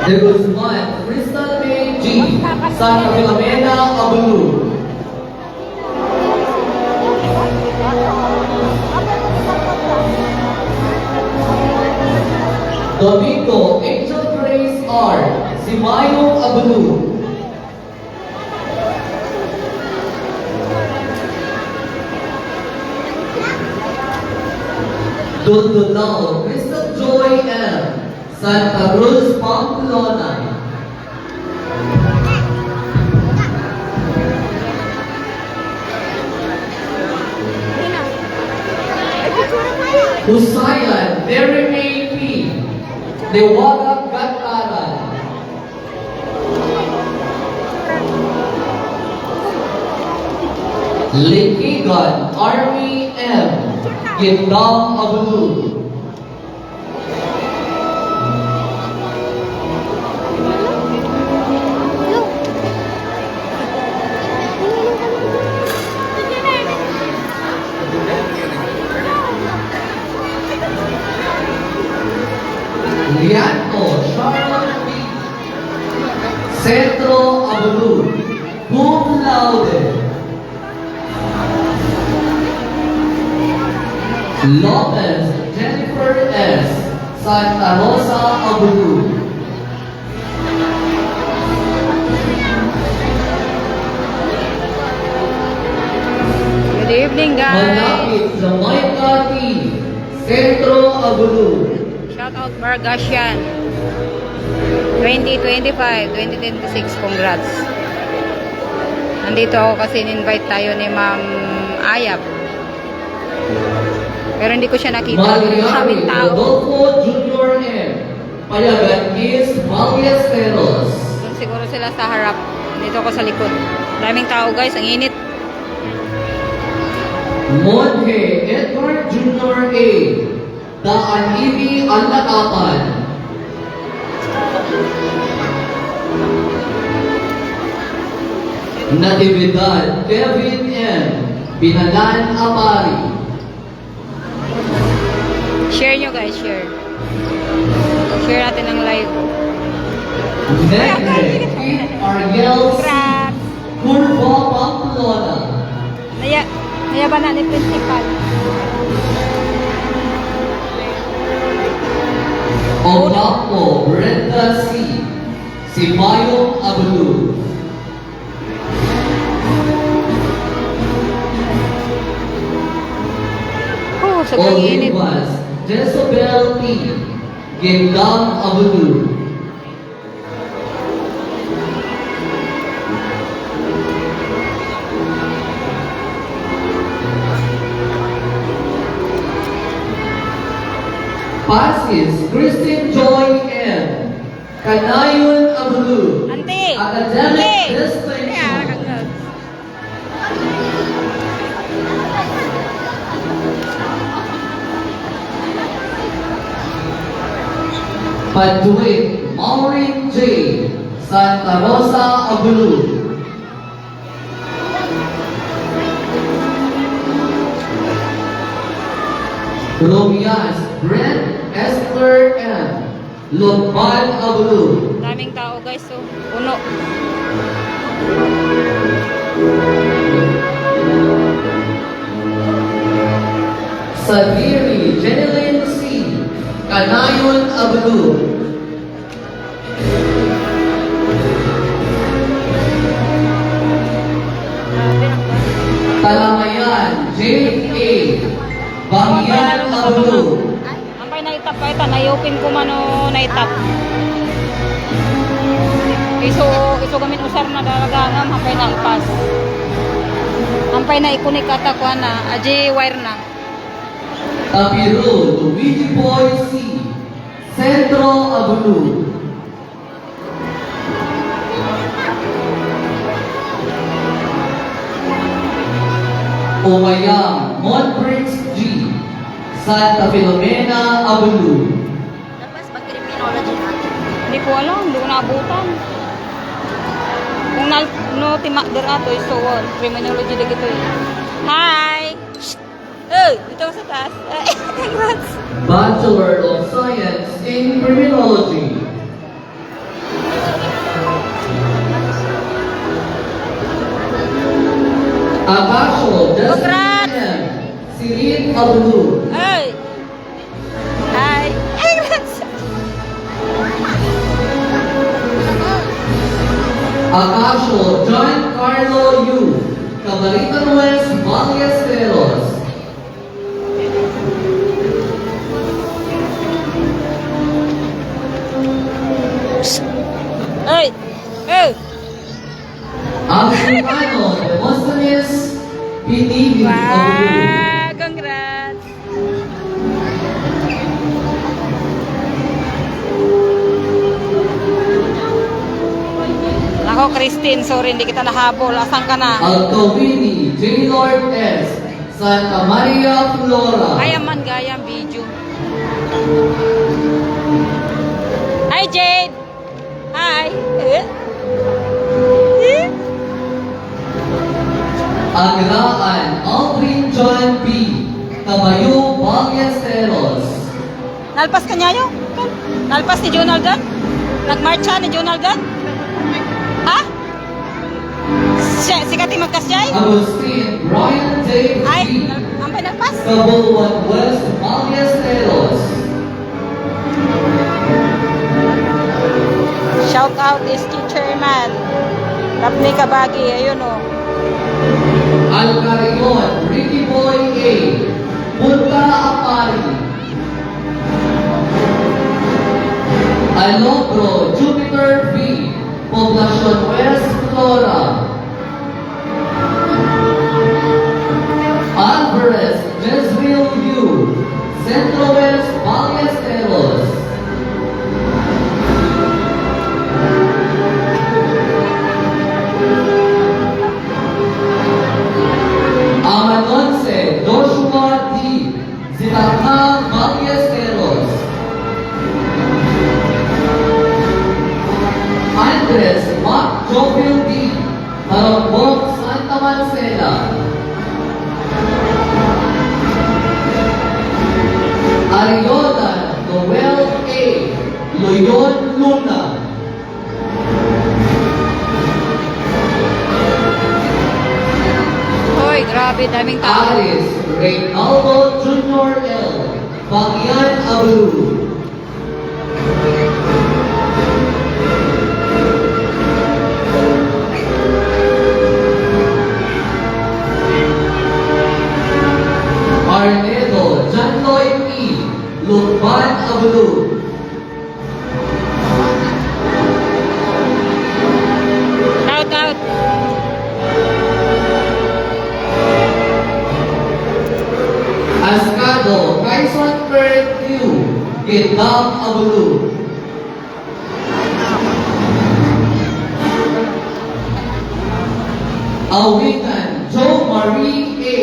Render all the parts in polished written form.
De Guzman, Crystal May G. Santa Filomena Abulu. Domingo Angel Grace R. Simayo Abulu. Dundunao Crystal Joy M. Santa Cruz, Pamplona. Husayan Mary May P. Dewala Gataran. Likigan Army M. Gindang Abulu. Lianto Charlotte B. Centro Abulu. Cum laude. Lopez Jennifer S. Santa Rosa Abulu. Good evening, guys. Malapit Jamaica T. Centro Abulu. Shout out Bargasyan. 2025, 2026, congrats. Nandito ako kasi in-invite tayo ni Ma'am Ayab. Pero hindi ko siya nakita. Maraming Mariari tao. Rodolfo Jr. M. Payagan is Ballesteros. Doon siguro sila sa harap. Dito ako sa likod. Maraming tao, guys. Ang init. Monje Edward Jr. A. Daan Ibi Alatapan. Natividad Kevin M. Binalan Apari. Share nyo, guys. Share. Share natin ang live. Negre Pete Ariel C. Congrats. Curva Pamplona. Nayaban na ni Principal. Onapo Brenda C. Simayong Abulu. Oh, sobrang init. Olivas Jezebel P. Gindang Abulu. Pasis Christine Joy M. Kanayon Abulu. Ante! Academic Kaya, Distinction. kagad. Paduit Maureen J. Santa Rosa Abulu. Romias Brent Esther M. Lomban Abulu. Daming tao, guys. So, puno. Sadiri Jeneline C. Kanayon Abulu. Talamayan J. A. Bangyan Abulu. Ampay na itap pa ita. Na-open ko man o na-itap. Iso gamin usar na daragangam. Ampay na ipas. Ampay na ikunik ata ko na. Aji wire na. Tapiro Luigi Boy C. Centro Abulu. Umayang Montbrix G. Santa Filomena Abulu. Tapos pag-criminology natin. Hindi ko alam. Hindi ko naabutan. Kung no timakder ato is so on. Criminology na gito eh. Hi! Oh, dito ako sa taas. Congrats! Bachelor of Science in Criminology. Agasio, Congrats! Justin M. Sirin Abulu. Ay! Ay! Ay, congrats! Agasio, John Carlo Yu. Camarita West, Ballesteros. Ay! Ay! Africano, Demosthenes Pinibig Abulu. Wow! Congrats! Ako, Christine, sorry, hindi kita nahabol. Asan ka na? Altowini, J. Lord S. Santa Maria Flora. Kaya man gaya ang video. Hi, Jade! Hi! Agraan, Aldrin John B. Tabayo, Ballesteros. Nalpas ka niya yun? Nalpas ni Jonaldan? Nagmarcha ni Jonaldan? Ha? Si Kati Magkasyay? Agustin, Brian J. Ay, G. ampay nalpas? Cabuluan West, Ballesteros. Shout out is Chairman. Rapni Kabagi, ayun o. Alcarion, Ricky Boy A. Punta Apari. Alobro, Jupiter B. Poblacion West, Flora. Alvarez, Jezreel U. Centro West, Ballesteros. Amanonce, Joshua D. Zitaka, Ballesteros. Andres, Mark Jovial D. Tarambok, Santa Marcela. Ariona, Noel A. Loyon Luna. Hoy, grabe, daming tao. Aris, Reynaldo Jr. L. Bangyan Abu. Arnedo, John Lloyd E. Lukban Abu. Shout out. Ascado, Kaison Kurt Q. Gitang Abu. Awitan, Joe Marie A.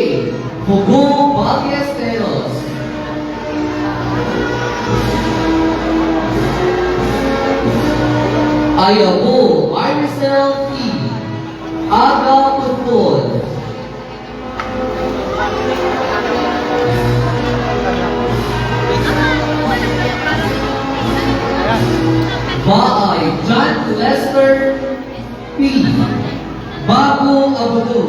Hugo Ballesteros. Ayabo, Maricel E. Aga Putol. Baay, John Lester P. Bago Abudu.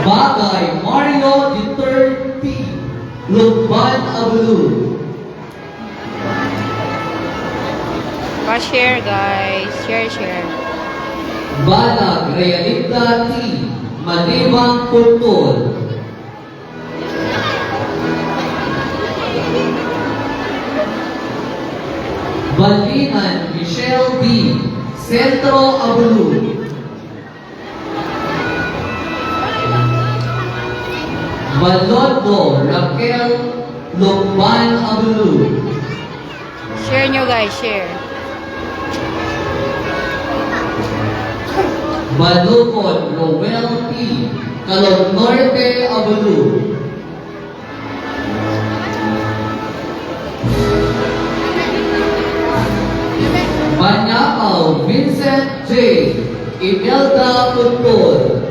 Bagay, Mario Duterte, Lukban Abudu. Pa-share guys. Share. Balag, Realita T. Manibang Pultol. Balinan, Michelle D. Centro Abudu. Balondo, Raquel Lukban Abudu. Share nyo guys, share. Balukon, Roel P. Calon Norte Abudu. Manyapaw, Vincent J. Imelda Putpol.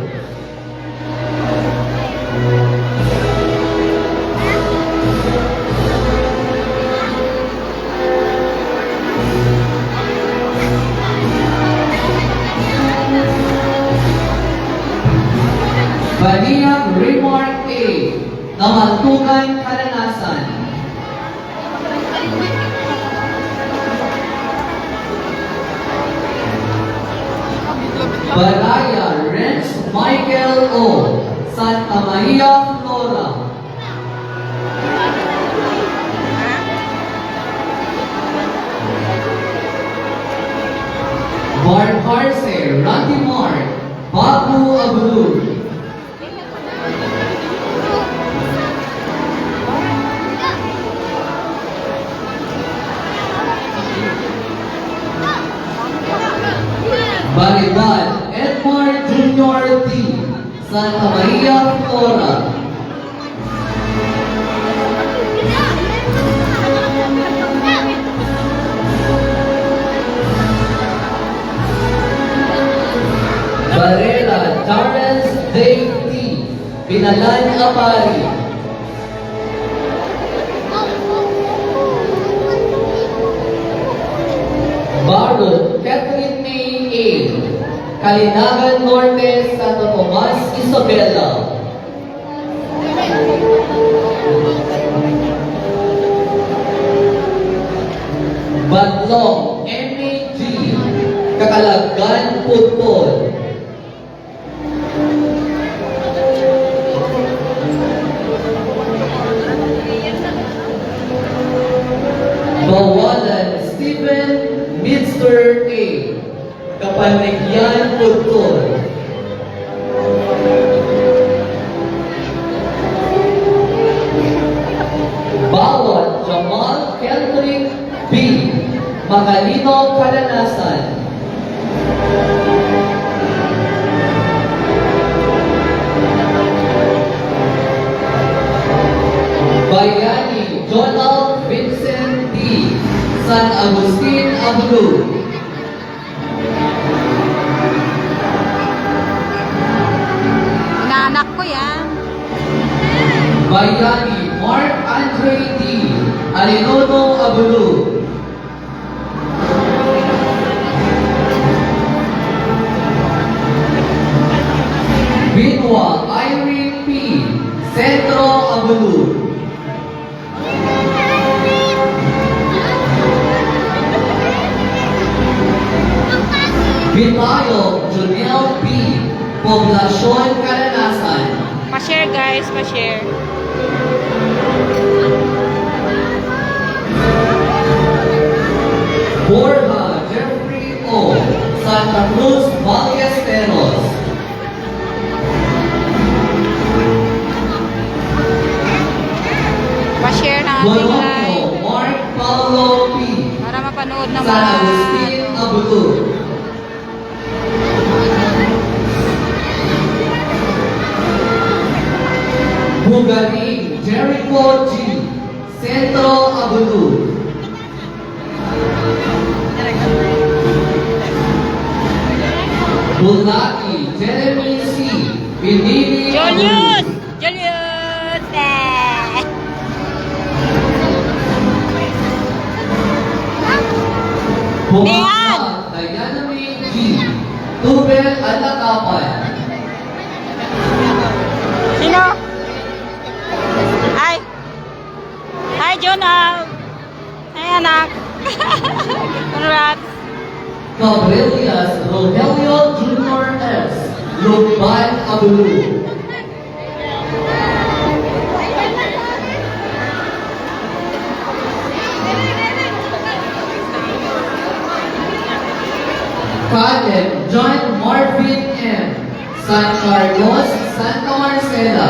Patukan Kalanasan. Baraya Renz Michael O. Santa Maria, Flora. Bart Harse, Randy Mark, Babu Abdul. Baribal, Edmar Jr. D. Santa Maria, Flora. Barela, Charles Dave T. Pinalan Apari. Bardo, Catherine May A. Kalinagan Norte, Santo Tomas, Isabela. Batlong, M.A.G. Kakalagan, Putpol. Bawalan, Stephen Midster A. Kapanigyan, Putpol. Bawat, Jamal Kendrick B. Magalino, Kalanasan. Bayani, Donald Vincent D. San Agustin, Ablu. Inaanak ko yan. Bayani, Mark Andre D. Alinono, Ablu. Binwa, Irene P. Centro, Ablu. Bitayo, Junel P. Poblasyon, Kalanasan. Pa-share guys, pa-share. Borja, Jeffrey O. Santa Cruz, Ballesteros. Pa-share ng ating live. Bolongo, Mark Paulo P. Para mapanood ng San mga... Agustin, Ablu. Bugaring, Jericho G. Centro, Ablu. Bulaki, Jeremy C. Pinili, Julius! Ablu. Julius! Eh! Bumasa, Diana May G. Tubel, Alakapan. Sino? Hi! Hi, Jonah! Hi, anak! Congrats! Cabrelias, Rogelio Jr. S. Lugban, Ablu. Caleb, John Marvin M. San Carlos, Santa Marcela.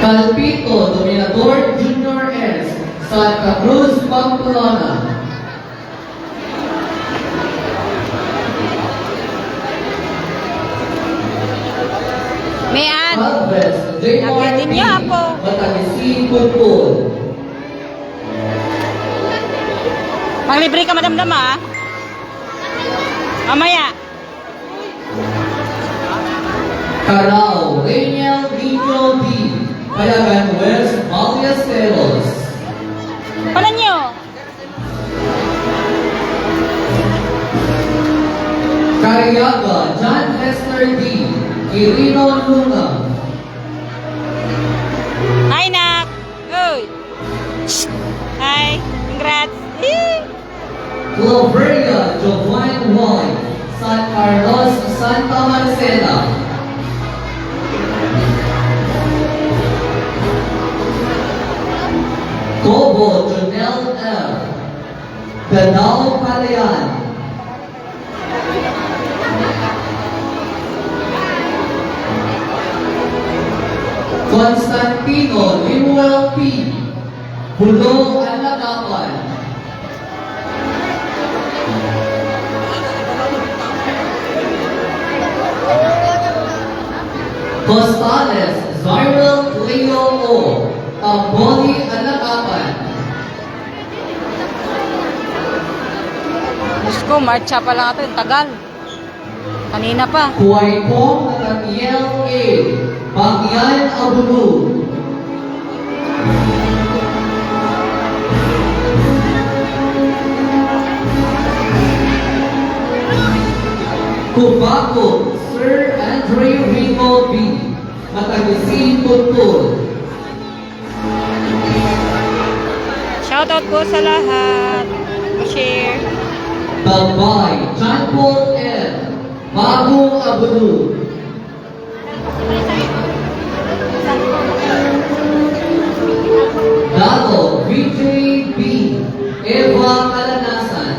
Calpito, Dominador Jr. S. Santa Cruz, Pamplona. Mayan! Alves, J.R. Nagkatin niya ako. Batagisi, Pulpul. Manglibre ka, madam-dam, ah. Mamaya. Carao, Reniel Nino D. Payagan West, Ballesteros. Cariaga, John Lester D. Quirino Luna. Hi, Nak! Uy! Hi! Congrats! Yee! Cloveria Jovan White, San Carlos, Santa Marcela. Cobo Jonel F. Danao Palayan. Constantino Limuel P. Bulong Alagapan. Costales Zyril Leo O. Pamboli Alagapan. Diyos ko, marcha pa lang ito. Tagal. Kanina pa. Huaypong Nathaniel A. Bangyan Abulu. Kubaco Sir Andre Rico B. Matagisin Tutol. Shoutout po sa lahat. Share. Tabay John Paul N. Bagong Abulu. Dato VJ B. Eva Kalanasan.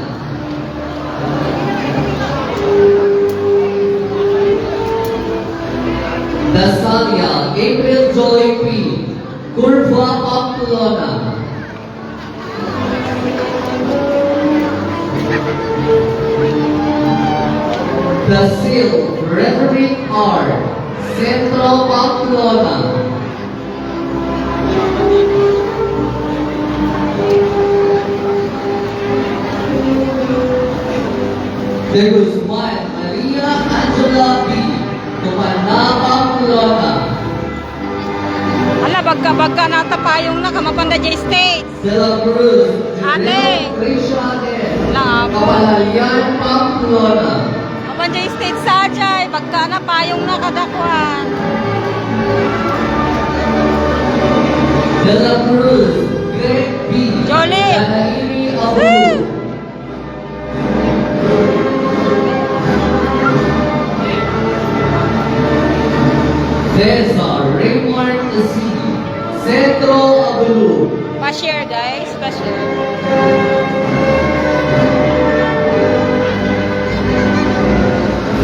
Dasalia April Joy P. Curva Pamplona. Brazil Frederick R. Centro Pamplona. De Guzman Maria Angela B. Tumana Pamplona. Ala, bagka natapayong na kamapanda J States. De la Cruz Ate. Janelle Trisha N. Lang ako. Kabalalian Pamplona. Kapan J States sajay. Bagka na payong na kadakwan. De la Cruz Greg B. Jolie. Danairi Abu. Woo! Cesar Raymond C. Centro Abulu. Pa-share guys. Pa-share.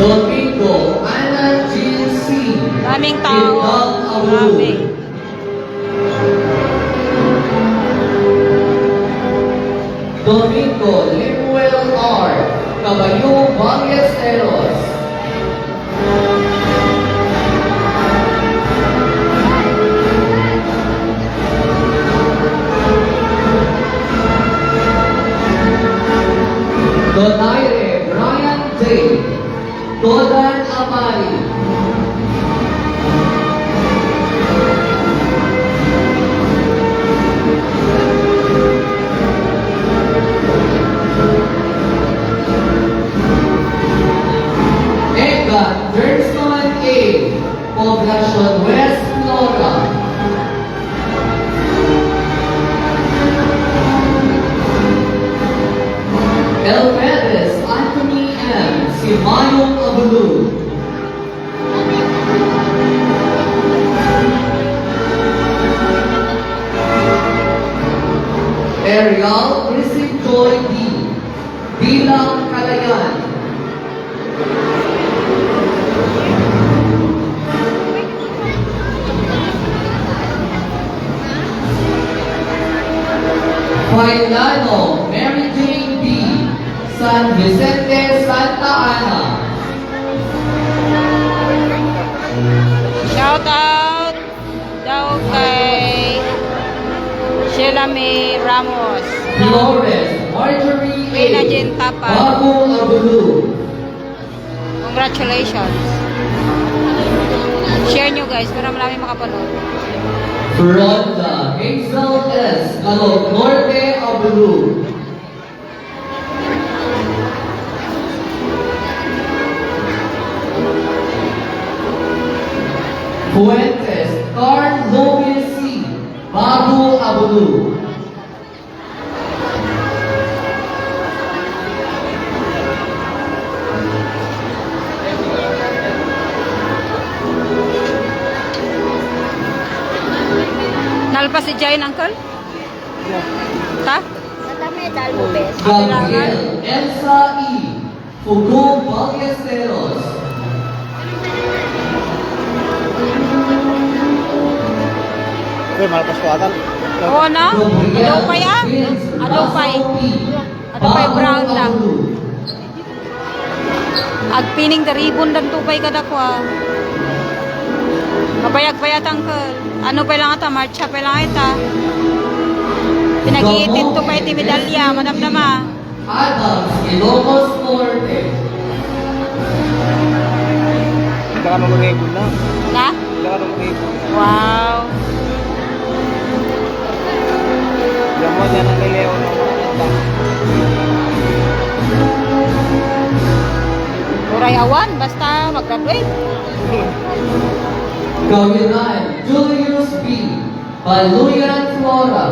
Domingo Ana Jean C. Daming tao. Tindang Abulu. Daming. Domingo Limuel R. Caballo Ballesteros. Donaire Brian J. Dodan Amari. Edgar Thurston A. Poblacion West Flora. El Perez Anthony M. Simayong Abulu. Ariel Chrissy Joy D. Bilang Kalayan. Failano Mary Jane B. San Vicente, Santa Ana. Shout out daw kay Sheila May Ramos. Flores Marjorie A. Reyna Jean Tapan. Bagong Abulu. Congratulations. Share nyo guys para marami makapanood. Ronda Hazel S. Calog Norte Abulu. Fuentes, Carl Louis C. Babu Abulu. Nalpas si Jain, Uncle? Ta? Sa dami, dahil mo, bes. Gabriel Elsa E. Fugu Ballesteros. Okay, malakas ko atan. Oo na? Adopay ah? Adopay. Adopay brown lang. Agpining the ribbon dan tupay kada ko ah. Mabayag-bayat Uncle. Ano pa lang ata? Marcha pa lang ita. Pinag-iitin to pa iti medalya. Madam-dama. Adams Ilocos Norte. Hindi ka nung mag-ibon na. Na? Hindi ka nung mag-ibon na. Wow. Diyan mo dyan ang lileo ng mga. Uray awan. Basta mag-graduate. Gawilan Julius B. Baluyan Flora.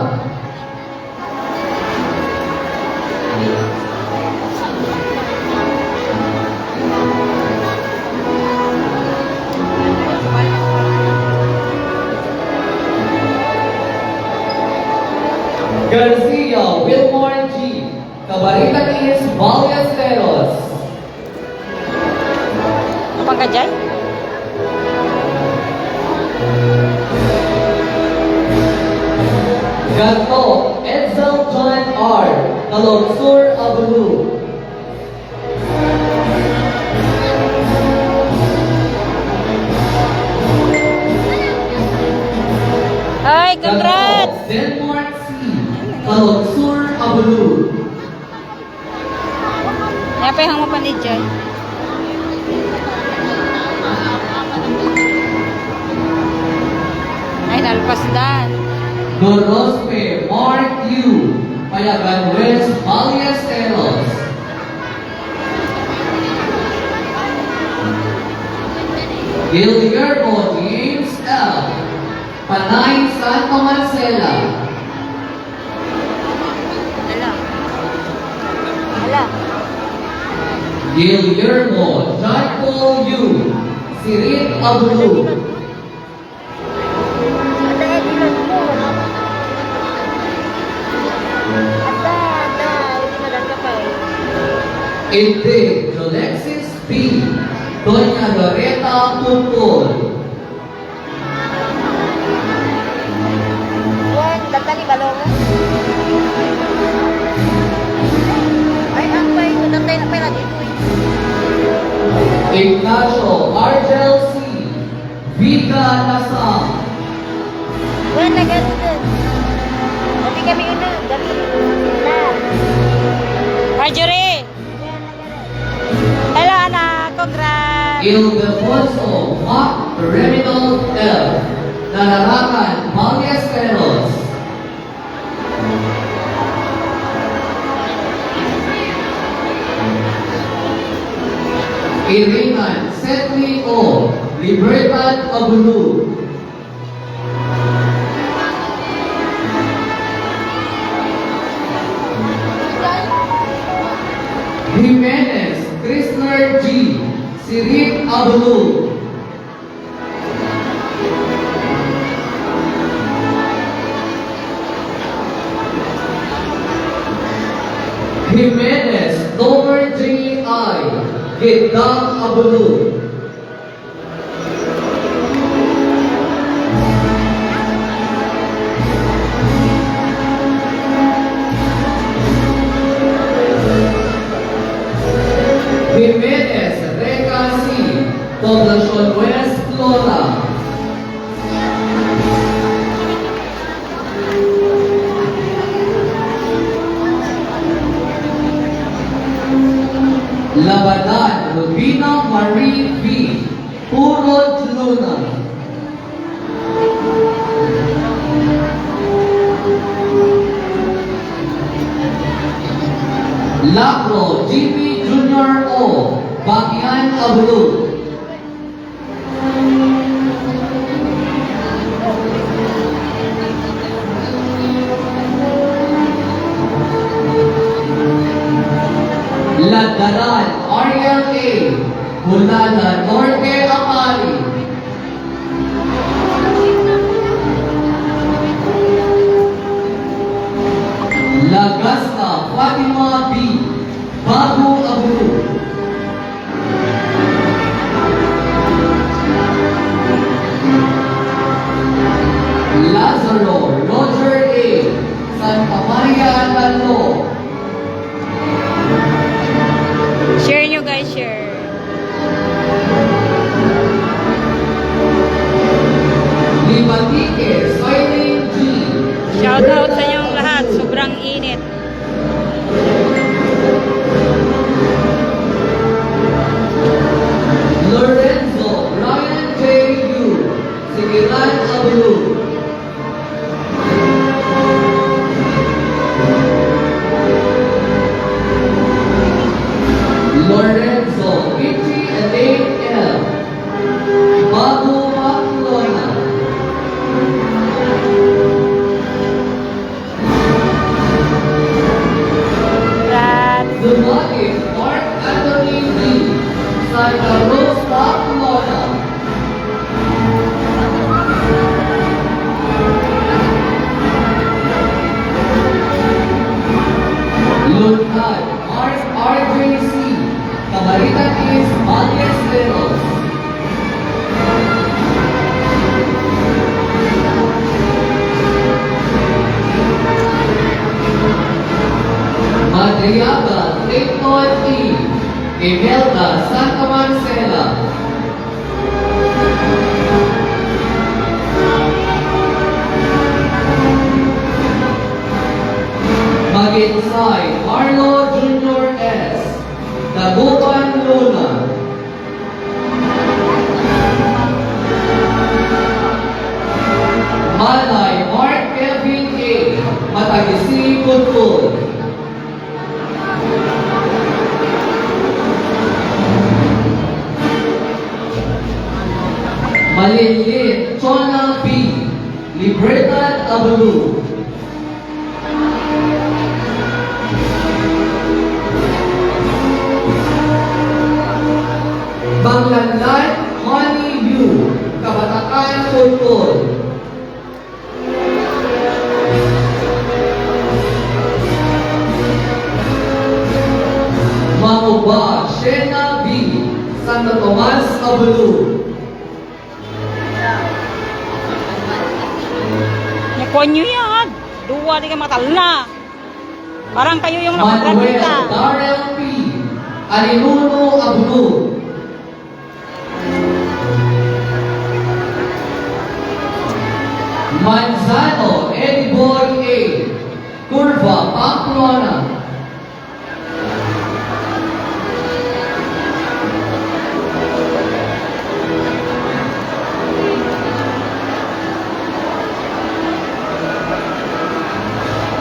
Garcia Wilmore G. Cabaritanis Ballesteros. Apang ka dyan? Gato Edsel John R. Kalogsur Abulu. Ay, congrats! Gato Denmark C. Kalogsur Abulu. Napayang mo pa ni Joy. Ay, nalpas dan. Gorospe Mark U. Payagan West Ballesteros. Guillermo James L. Panay Santa Marcela. Ala. Ala. Guillermo Jaco U. Sirit Abulu. Ada, ilan mo. Ada. Hindi madagka pa eh. Inde Jolexis B. Doña Loreta Pupol. Juan, datali balong. Ay, ang pa ito. Datay na pala dito eh. Ignacio Argel C. Vika Nasam. Juan, nagano din. Tapi kami una. Gabi. Na. Marjorie! Juan, nagano. Hello, anak. Congrats! Ildefonso Mac Reminal L. Nararakan Ballesteros. Irinan Setli O. Libertad Abulu. Jimenez Chrysler G. Sirit Abulu. Jimenez Tomer J. I. Gitang Abulu. Jimenez Reca C. Poblacion West Flora. Labanan Rubina Marie V. Purod Luna. Lacro GP Junior O. Bakian Abulu. Lagdaran, Ariel A. Hulana, Norte Amari. Lagasta, Fatima B. Bago Abulu. Lazaro, Roger A. Santa Maria Lalo. Share nyo guys, share. Libatike, Soiling G. Shout out sa inyong lahat. Sobrang init. Lorenzo, Brian J. Yu. Sigilan Abulu. Lorenzo, Kitty Elaine L. Bago Pamplona. Congrats. Zumagi, Mark Anthony D. Santa Rosa, Pamplona. Luntad, Mark RJC. Camarita East, Malias Leros. Madriaga, Clayton E. Imelda, Santa Marcela. Maginsay, Marlo Jr. S. Dagupan Luna. Malay, Mark Kevin A. Matagisi Kulkul. Malinlit, Chona B. Libertad Abulu. Banglanlan, Honey View. Kabatakan Kulkul. Mauba, Shena B. Santo Tomas Abulu. Nakuha nyo yan. Duwa, di ka matala. Parang kayo yung Manuel nakagradita. Darrell P. Alinuno Abulu. Manzano Eddie Boy A. Curva Pamplona.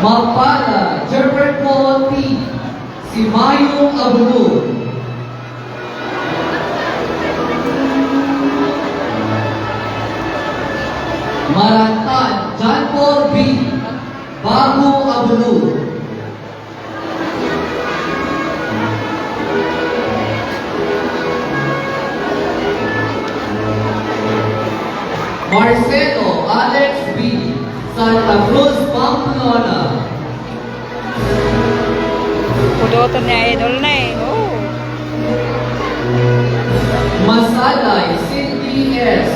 Mapala Jefferson P. Si Mayong Abulu. Marantan John Paul B. Bago Abulu. Marcelo Alex B. Santa Cruz Pamplona. Pudotan niya idol na eh. Oh. Masalay Cindy S.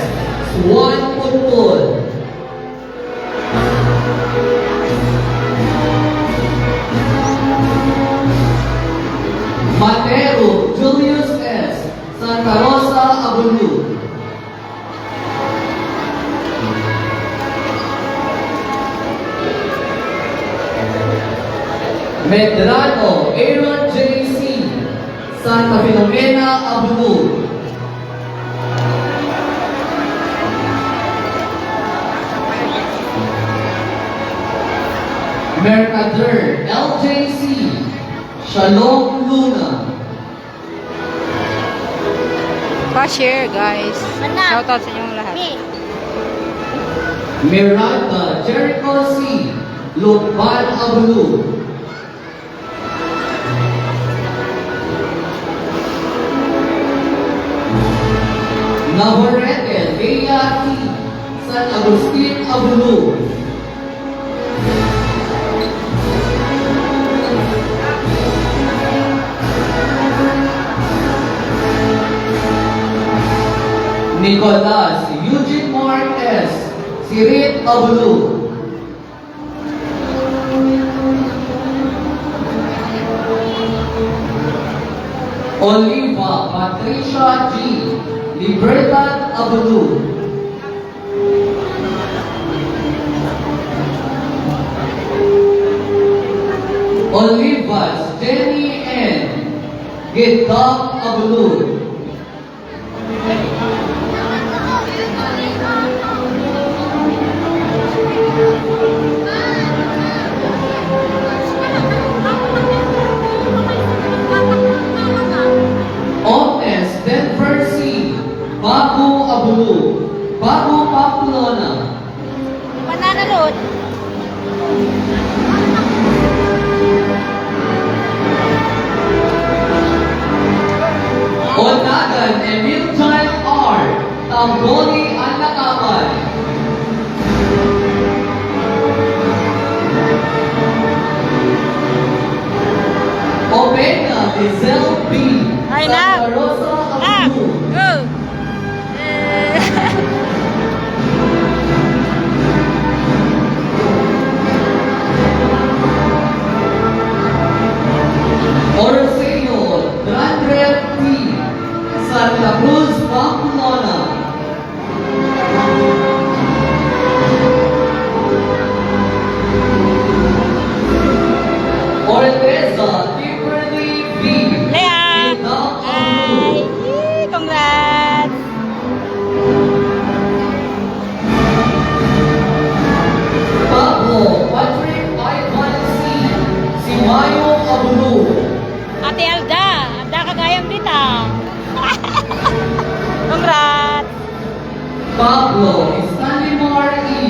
Swan Pulpul. Matero Julius S. Santa Rosa Abulu. Medrano Aaron J.C. Santa Filomena Abulu. Mercader LJC. Shalom Luna. Pa-share guys. Anak. Shout out sa inyong lahat. Me. Miranda Jericho C. Lukban Abulu. Navarrete Lea T. San Agustin Abulu. Nicolas Eugene Mark S. Sirit Abulu. Oliva Patricia G. Libertad Abulu. Olivas Jenny N. Gitap Abulu. Omnes Denver C. Bago Abulu. Bago Pamplona. Pananalot. Onagan Emil John R. Tamboli Anakaman. Opena Dizel B. Ay, na. Santa Rosa Ah! Abulu. Go! Orseo Grandrel P. Santa Cruz Pamplona. Orteza Kimberly B. Lea! Gitap Ay! Abulu. Yee! Congrats! Pablo Patrick Ivan C. Simayo Abulu. Ate Alda! Alda kagayang dita! Congrats! Pablo Stanley Mar E.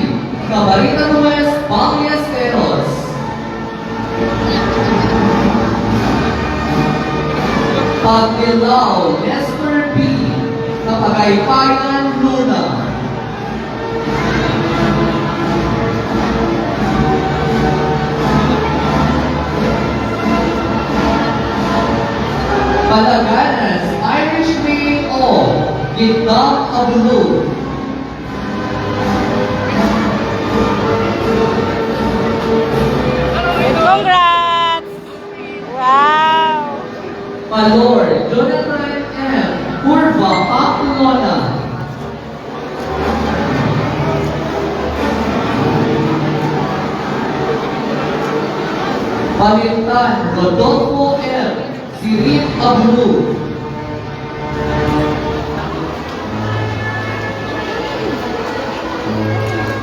Cabarita West Ballesteros. Pagdilaw Nestor B. Kapagaypayan Luna. Palaganas Irish Bay O. Gitap Abulu. Congrats! Wow! Palor Jonathan M. Curva Pamplona. Palintan Rodolfo M. Sirit Abulu.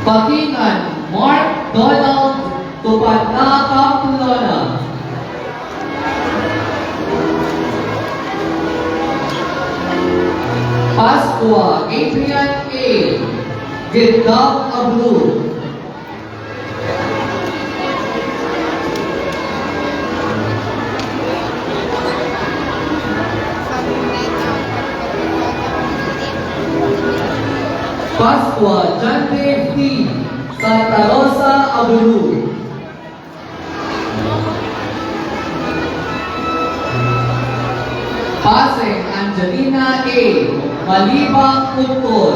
Patingan Mark Donald Tupana Pamplona. Pascua Adrian A. Gitap Abulu. Pascua John Dave T. Santa Rosa Abulu. Paseng Angelina A. Malibang Putol.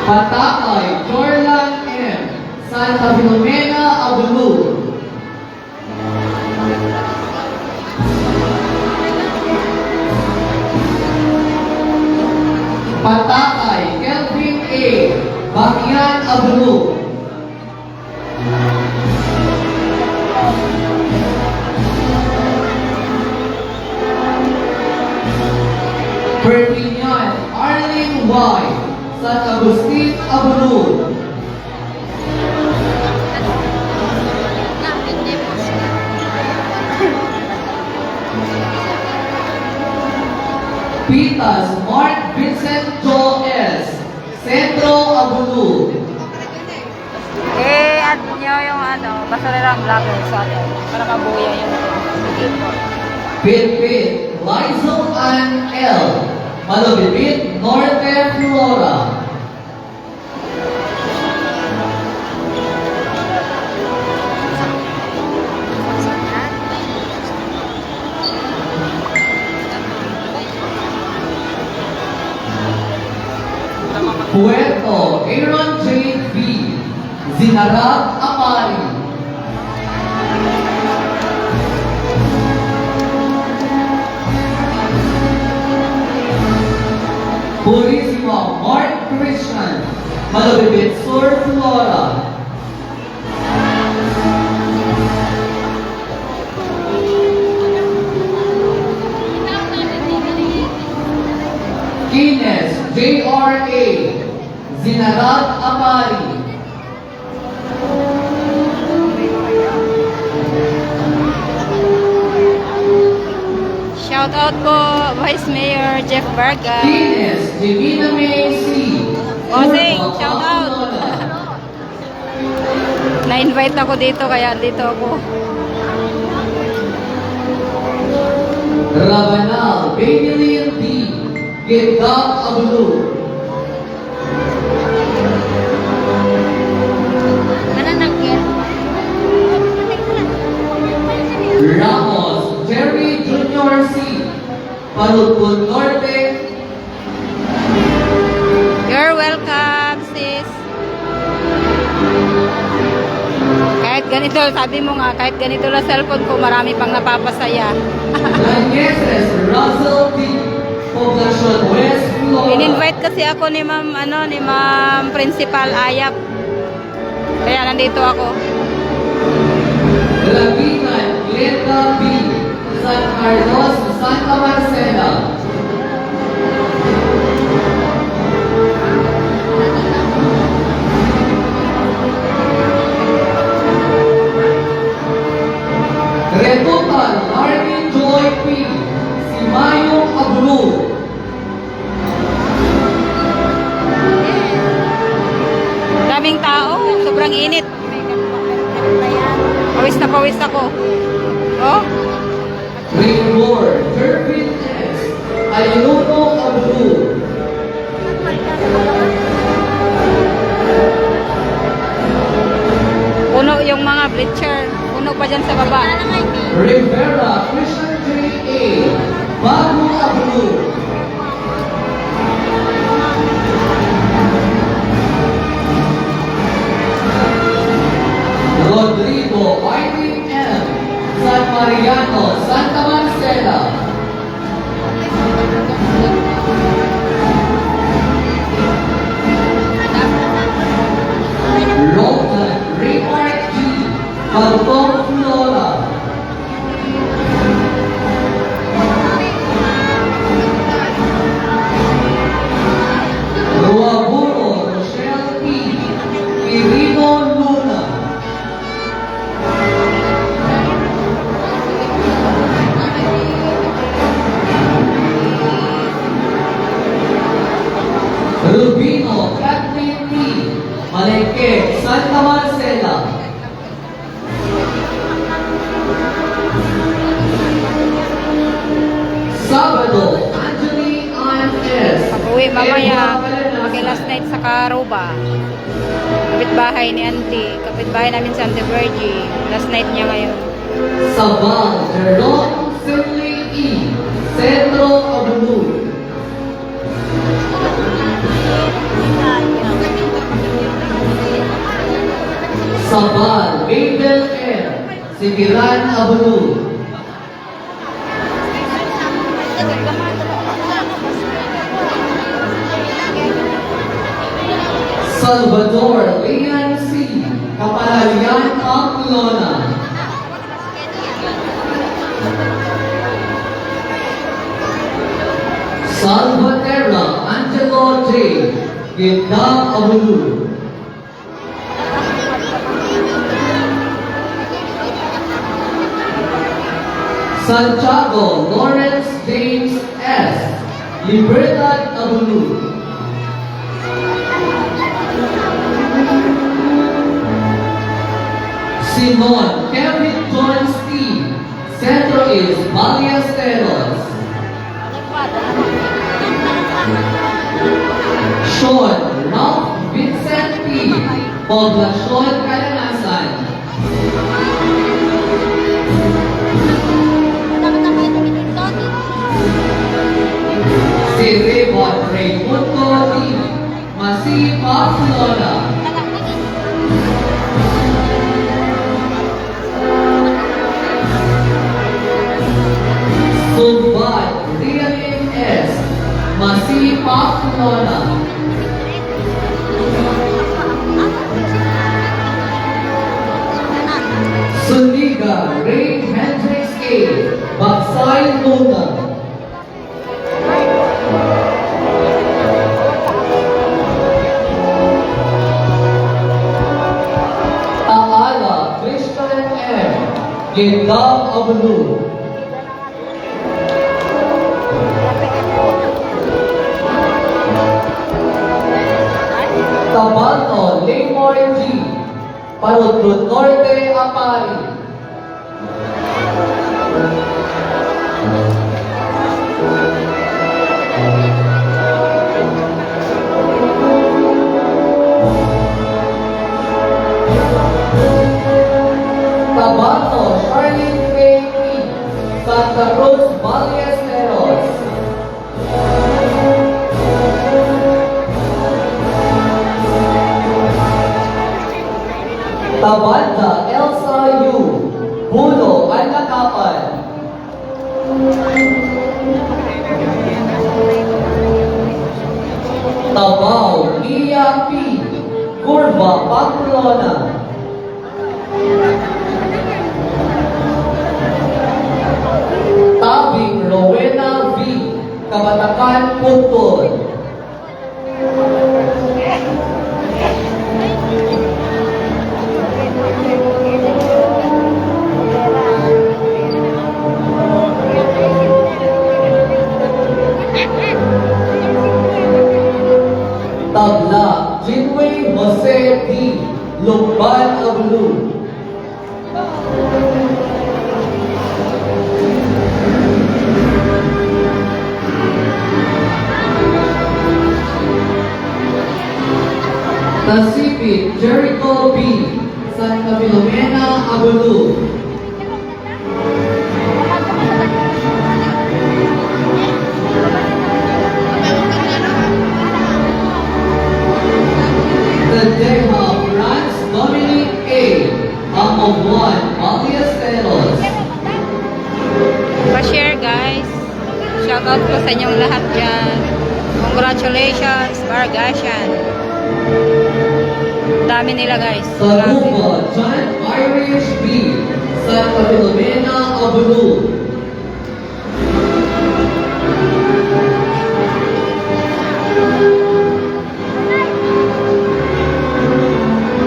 Patakay Jorlan M. Santa Filomena Abulu. Patakay Kelvin A. Bakian Abulu. Perpignan Arlene Y. San Agustin Abulu. Pitas Mark Vincent Joe S. Centro Abulu. Eh, add nyo yung ano, basurerang vlogger sa atin. Para mabuya yun. Sige po. Pitpit, Lizel Ann L. Malubibit, Norte Flora. Puerto, Aaron J. B. Zinarab Amari. Purisima, Mark Christian. Malubibit, Sur Flora. Kines, J.R.A. Zinarab Amari. Shout out po, Vice Mayor Jeff Vargas. Kines, Jimina May C. Bossing, Urba, shout out. Pamplona. Na-invite ako dito, kaya dito ako. Rabanal, Benilin D. Gitgab Abulu. Ano nang yan? Ramos, Jerry Junior C. Palugpon Norte. You're welcome, sis. Kahit ganito, sabi mo nga, kahit ganito lang cellphone ko, marami pang napapasaya. Lañeses, Russell D. Poblacion West Flora. In-invite kasi ako ni Ma'am, ano, ni Ma'am Principal Ayap. Kaya nandito ako. Labinan, Glenda B. San Carlos, Santa Marcela. Retutan, Armin Joy P. Simayong Abru. Daming tao, sobrang init. Pawis na pawis ako. Oh, Rainbow, Turpin S. Ayuno Abru. puno yung mga bleacher. Puno pa dyan sa baba. Rivera, Christian J.A. Bago Abru. Rodrigo, Irene M. San Mariano, Santa Marcela. Rolton, Raymart G. Balcom Flora. Ruaburo, Rochelle P. Quirino Luna. Rubino, Kathleen P. Malengke, Santa Marcela. Sabado, Angeline Ann S. Pag-uwi mamaya, mag-last night sa Caruba. Kapitbahay ni Auntie. Kapitbahay namin sa Auntie Virgie. Last night niya ngayon. Sabal, Jerome Finley E. Centro Abulu. Sabal, Mabel M. Sigiran Abulu. Salvador, Leon C. Kapalalian, Pamplona. Salvatierra, Angelo J. Gitgab Abulu. Santiago, Lawrence James S. Libertad Abulu. Simon Kevin John Steve. Centro is Ballesteros. Sean Ralph Vincent P. Poblacion Calanasan. Si Raymond Raymundo D. Masipa Flora. Subat Rialin S. Masipa Flora. Suliga Ray Hendricks A. Baksay Luna. Taala Christian M. Gindam Ablu. Tabato Limor G. Parudrun Norte Apari. Tabato Charlene Ray P. Santa Cruz Ballesteros. Tabanda Elsa Yu. Bulo Alakapan. Tabao Mia P. Curva Pamplona. Tabing Rowena V. Kabatakan Putol. Tabla Jinway Jose D. Lukban Ablu. Nasipit Jericho B. Santa Filomena Abulu. Tadeja Franz Dominic A. Amobuan Ballesteros. Pa-share guys. Shoutout po sa inyong lahat dyan. Congratulations, Bargashan. Dami nila guys. Taruba John Irish B. Santa Filomena Abulu.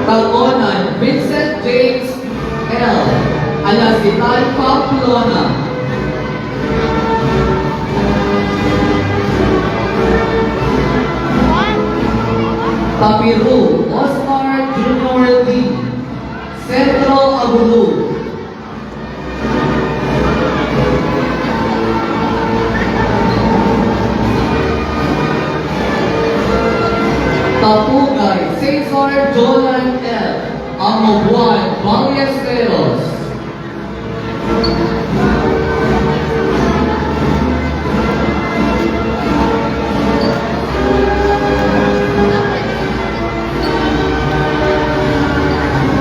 Taonan Vincent James L. Alasitan Pamplona. Tapiru Oscar Junior D. Centro Abulu. Tapugay Cesar Jolan L. Amobuan Ballesteros.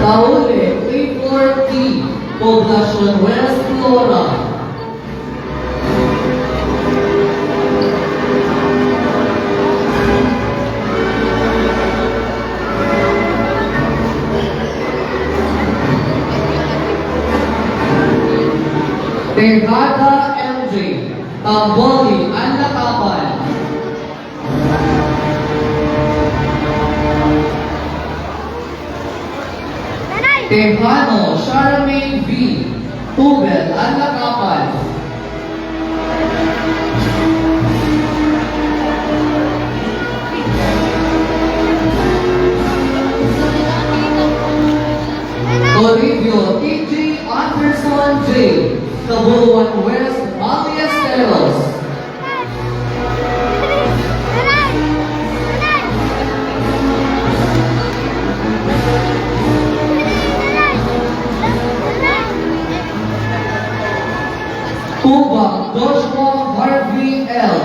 Taule Clifford T. Poblacion West Flora. Tejada MJ. Tamboli Alakapan. Tejano Charmaine V. Tubel Alakapan. Torre Colegio E.G. Anderson J. Cabuluan West, Ballesteros. Tuba Joshua Harvey L.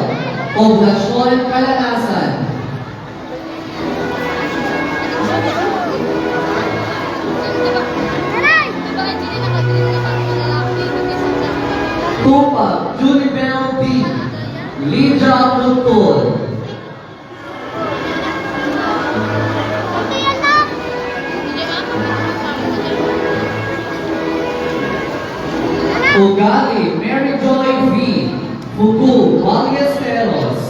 Poblacion Calanasan. Tupa Julibel B. Lydia Lutol. Ugali Mary Joy V. Fugu Ballesteros.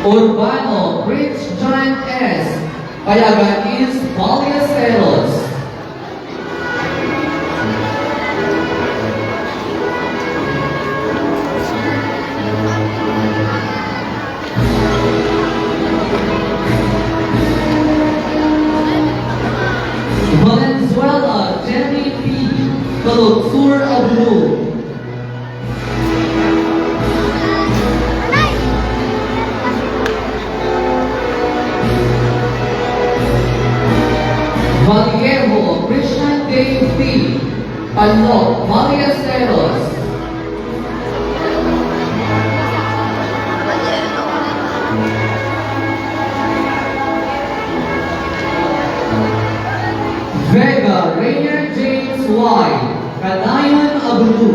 Urbano Prince John S. Payagan East Ballesteros. Valenzuela Jenny P. Kalutsur Ablu. Vallejo Christian Dave P. Panloc Ballesteros. Vega Rainier James Y. Kanayan Abulu.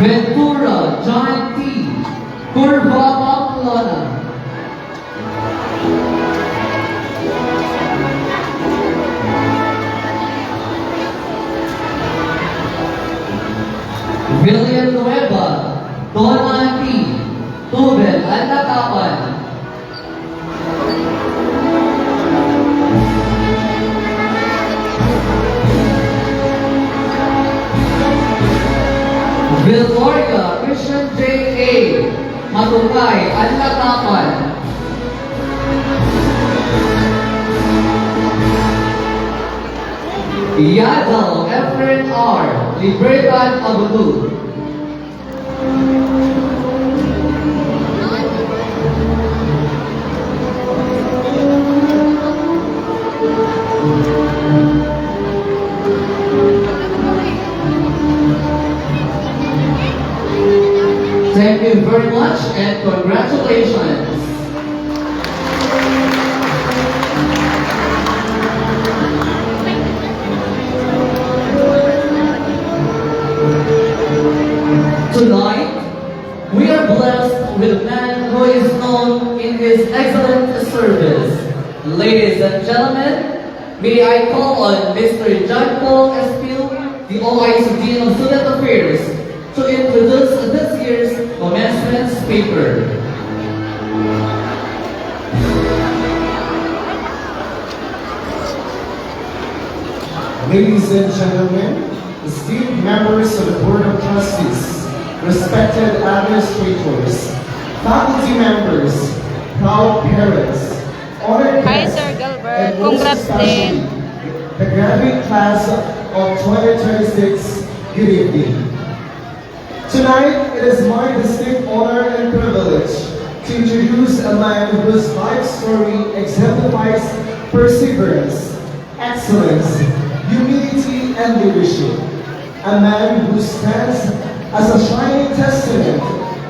Ventura John T. Curva Pamplona. Villanueva Donna T. Tubel Alatapan. Villoria Christian J.A. Matungay Alatapan. Yadal Efren R. Libertad Abulu. Thank you very much and congratulations. Tonight, we are blessed with a man who is known in his excellent service. Ladies and gentlemen, may I call on Mr. John Paul Espil, the OIC Dean of Student Affairs, to introduce this year's commencement speaker. Ladies and gentlemen, esteemed members of the Board of Trustees, respected administrators, faculty members, proud parents, honored Hi, guests, Sir Gilbert. and most Congrats especially, din. the graduate class of 2026, good evening. Tonight, it is my distinct honor and privilege to introduce a man whose life story exemplifies perseverance, excellence, humility, and leadership. A man who stands as a shining testament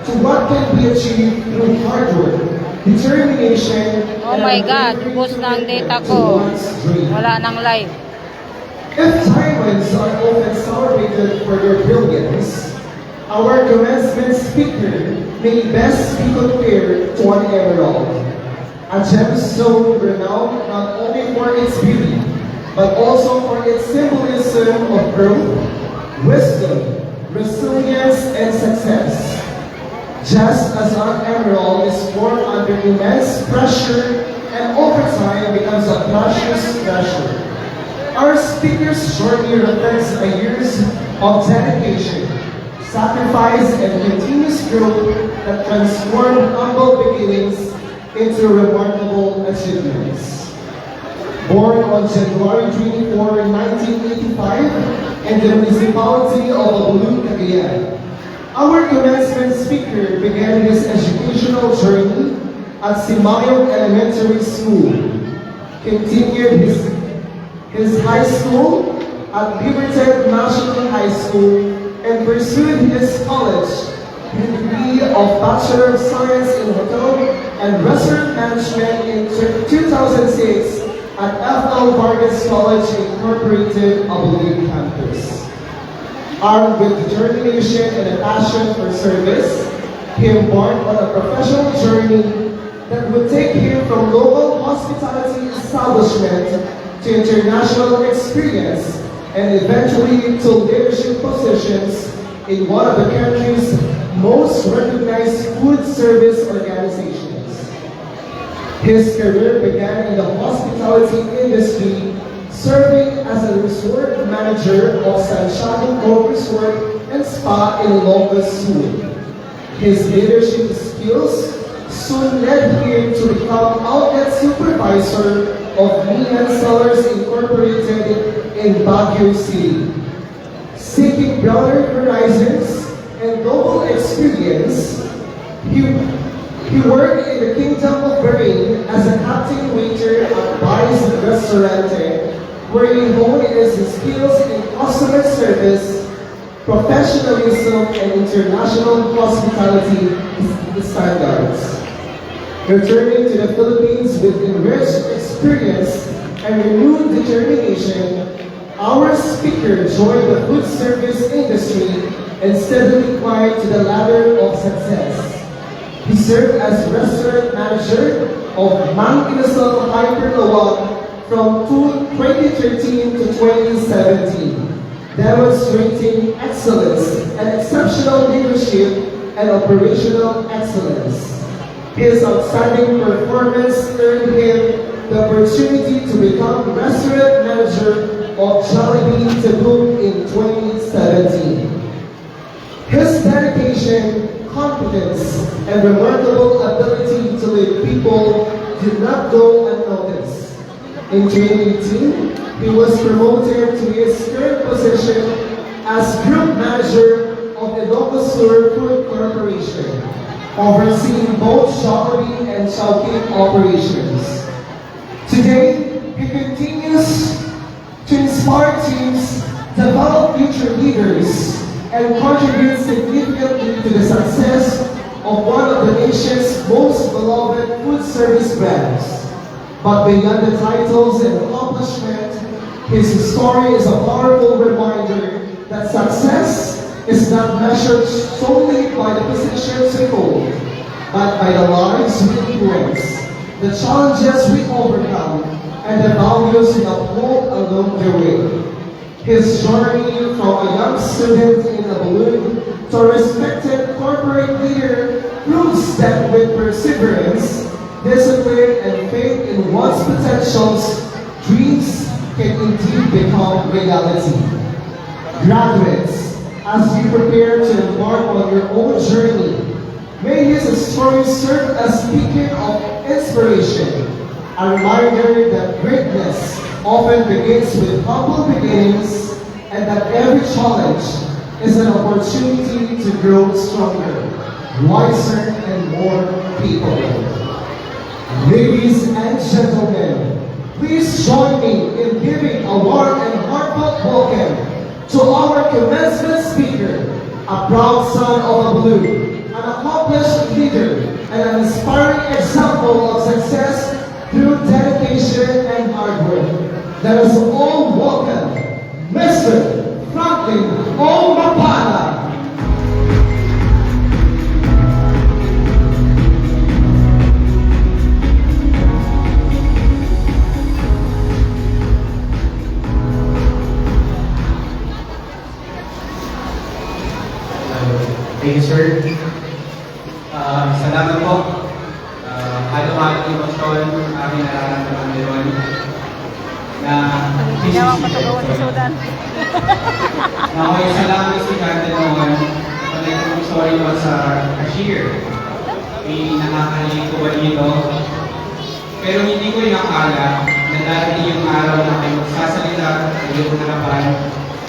to what can be achieved through hard work, determination, Oh and my God, unwavering ubos na ang commitment data to ko. one's dream. Wala nang live. If Taiwans are often celebrated for their brilliance, our commencement speaker may best be compared to an emerald, a gemstone renowned not only for its beauty, but also for its symbolism of growth, wisdom, resilience, and success. Just as an emerald is formed under immense pressure and over time becomes a precious treasure. Our speaker's journey reflects a years of dedication, sacrifice, and continuous growth that transformed humble beginnings into remarkable achievements. Born on January 24, 1985, in the municipality of Abulun, Cagayan, our commencement speaker began his educational journey at Simayong Elementary School, continued his high school at Libertad National High School, and pursued his college degree of Bachelor of Science in Hotel and Restaurant Management in 2006 at F.L. Vargas College Incorporated, Abulun campus. Armed with determination and a passion for service, he embarked on a professional journey that would take him from local hospitality establishment to international experience and eventually to leadership positions in one of the country's most recognized food service organizations. His career began in the hospitality industry, serving as a resort manager of Santiago Golf Resort and Spa in Ilocos Sur. His leadership skills soon led him to become outlet supervisor of Mian Cellars Incorporated in Baguio City. Seeking broader horizons and global experience, he worked in the Kingdom of Bahrain as a captain waiter at Bai's Restaurante, where he honed his skills in customer service, professionalism, and international hospitality standards. Returning to the Philippines with enriched experience and renewed determination, our speaker joined the food service industry and steadily climbed to the ladder of success. He served as restaurant manager of Mang Inasal Hyperlawag from 2013 to 2017, demonstrating excellence and exceptional leadership and operational excellence. His outstanding performance earned him the opportunity to become restaurant manager of Jollibee Tabuk in 2017. His dedication, competence, and remarkable ability to lead people did not go unnoticed. In 2018, he was promoted to his current position as Group Manager of the Ilocos Sur Food Corporation, overseeing both Jollibee and Chowking operations. Today, he continues to inspire teams, develop future leaders, and contribute significantly to the success of one of the nation's most beloved food service brands. But beyond the titles and accomplishment, his story is a powerful reminder that success is not measured solely by the positions we hold, but by the lives we influence, the challenges we overcome, and the values we uphold along the way. His journey from a young student in Abulun to a respected corporate leader proves that with perseverance, discipline, and faith in one's potentials, dreams can indeed become reality. Graduates, as you prepare to embark on your own journey, may his story serve as a beacon of inspiration, a reminder that greatness often begins with humble beginnings, and that every challenge is an opportunity to grow stronger, wiser, and more capable. Ladies and gentlemen, please join me in giving a warm and heartfelt welcome to our commencement speaker, a proud son of Abulun, an accomplished leader, and an inspiring example of success through dedication and hard work. Let us all welcome Mr. Franklin O. Mapana. Thank you, sir. Salamat po. Ano ang emosyon aking nararamdaman ngayon Ginawang patulungan sa Sudan. Ako isa lang ang estudyante noon. Pagdating kong sorry pa sa cashier. Nakakalilig ko ba dito? Pero hindi ko inakala na darating yung araw na kayo magsasalita sa iyong harapan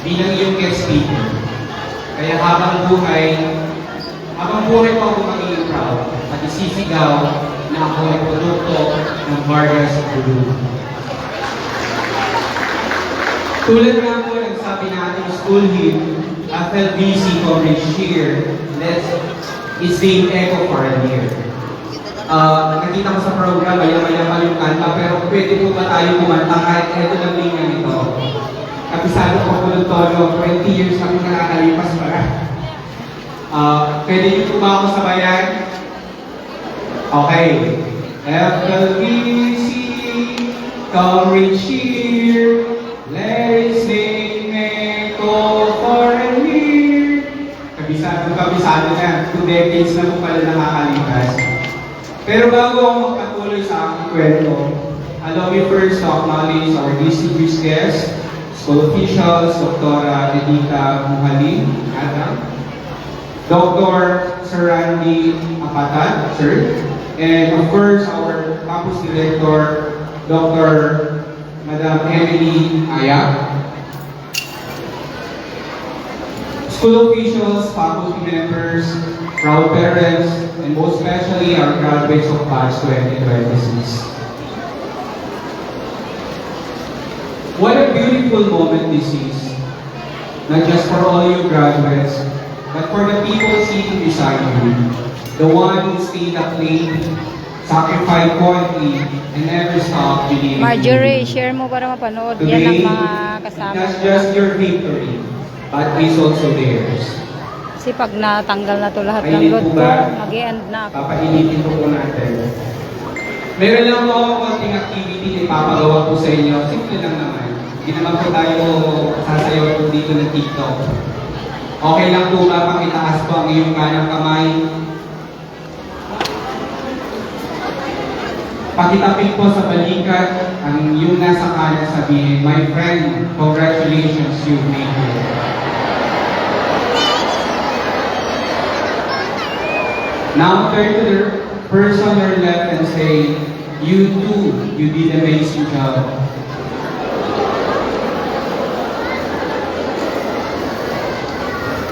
bilang iyong guest speaker. Kaya habang buhay po ako magiging proud at isisigaw na ako ay produkto ng Vargas Group. Tulad nga po ng sabi natin school hymn, FLBC coverage here, it's the echo for a year. Nakita ko sa program, maya-maya pa yung kanta, pero pwede po ba tayo kumanta kahit eto lang linya nito? Kapisado ko po ng tono, 20 years na po nakakalipas para. Pwede niyo po ba ako sabayan? Okay. FLBC, coverage here, let it sing echo for a year. Kabisado na, 2 decades na po pala nakakalipas. Pero bago ako magpatuloy sa aking kwento, allow me first to acknowledge our distinguished guests, school officials, Dr. Edita Muhaling, Dr. Sir Randy Apatan, sir, and of course our campus director, Dr. Madam Emily Aya, school officials, faculty members, proud parents, and most especially our graduates of Batch 2026. What a beautiful moment this is, not just for all you graduates, but for the people sitting beside you, the one who stayed up late, sacrificed quietly, and never stopped believing. Marjorie, share mo para mapanood yan ang mga kasama. That's just your victory, but it's also theirs. Kasi pag natanggal na to lahat ng Kainin load po ko, ba? mag-i-end na ako. Papainitin po natin. Meron lang po ako konting activity na ipapagawa po sa inyo. Simple lang naman. Hindi naman po tayo sasayaw po dito ng TikTok. Okay lang po ba pakitaas po ang iyong kanang kamay? Pakitapin po sa balikat ang yung nasa kanan sabihin, my friend, congratulations, you made it. Now turn to the person on your left and say, you too, you did an amazing job.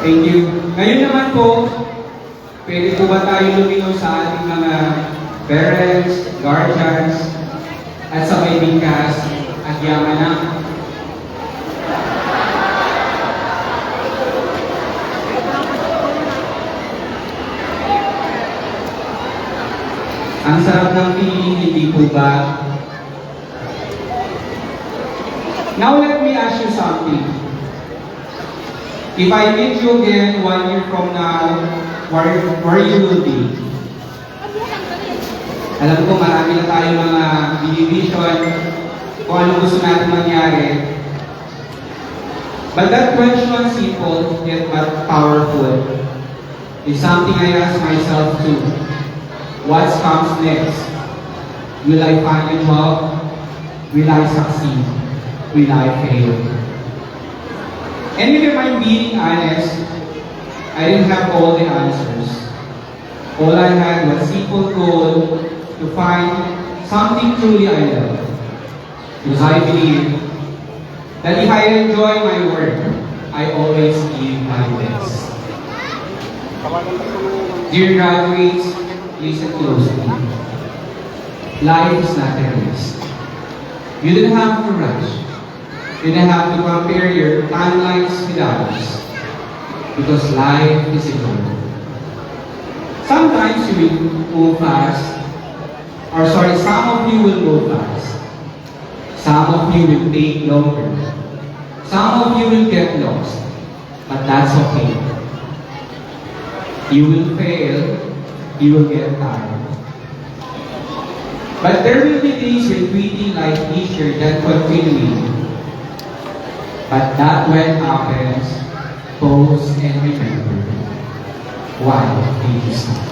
Thank you. Ngayon naman po, pwede po ba tayo luminaw sa ating mga parents, guardians, at sa may bingkas at yaman na? Ang sarap ng feeling, hindi po ba? Now let me ask you something. If I meet you again 1 year from now, where you will be? Alam ko marami na tayo mga division kung ano gusto natin mangyari. But that question, simple yet but powerful, is something I ask myself too. What comes next? Will I find a job? Will I succeed? Will I fail? And if I'm being honest, I didn't have all the answers. All I had was simple goal to find something truly I love. Because I believe that if I enjoy my work, I always give my best. Dear graduates, listen closely. Life is not a race. You don't have to rush. You don't have to compare your timelines with others. Because life is a journey. Sometimes you will move fast. Some of you will go fast. Some of you will take longer. Some of you will get lost. But that's okay. You will fail. You will get tired. But there will be days when treating life easier than continuing. But that when happens, pause and remember. Why did you stop?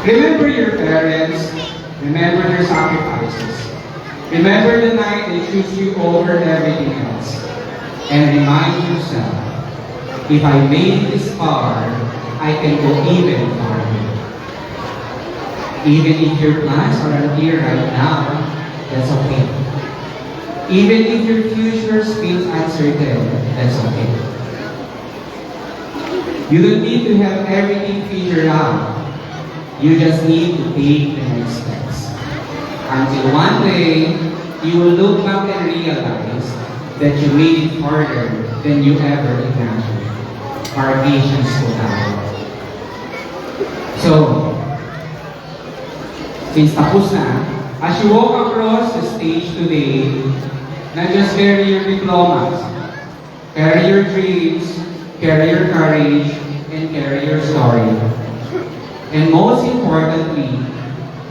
Remember your parents. Remember their sacrifices. Remember the night they choose you over everything else. And remind yourself, if I made it this far, I can go even farther. Even if your plans are unclear right now, that's okay. Even if your future feels uncertain, that's okay. You don't need to have everything figured out. You just need to take the next steps. Until one day, you will look back and realize that you made it farther than you ever imagined. Our patience will die. So, since tapos na, as you walk across the stage today, not just carry your diplomas, carry your dreams, carry your courage, and carry your story. And most importantly,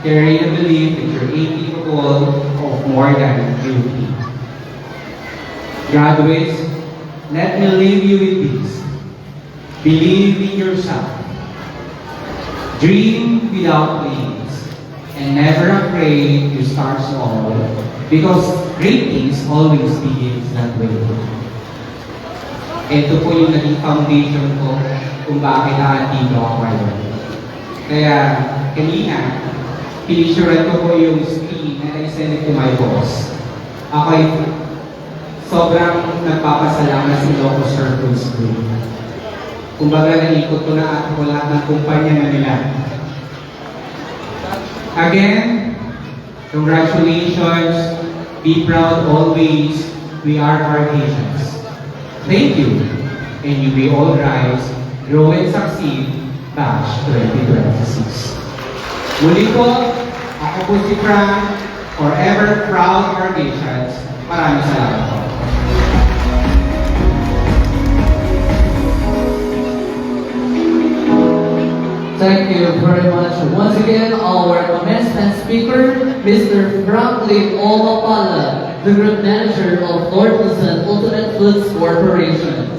carry the belief that you're capable of more than you think. Graduates, let me leave you with this. Believe in yourself. Dream without wings. And never afraid to start small. Because great things always begins that way. Ito po yung naging foundation ko kung bakit naandito ako ngayon. Kaya kanina, pinicturean ko po yung screen and I sent it to my boss. Ako'y sobrang nagpapasalamat sa Ilocos Circle School. Kumbaga naikot ko na ako lahat ng kumpanya na nila. Again, congratulations. Be proud always. We are Arcasians. Thank you. And you may all rise, grow and succeed. Batch 2026. Muli po, ako po si Frank, forever proud Arcasians. Maraming salamat po. Thank you very much. Once again, our commencement speaker, Mr. Franklin Omapala, the Group Manager of North Luzon Ultimate Foods Corporation.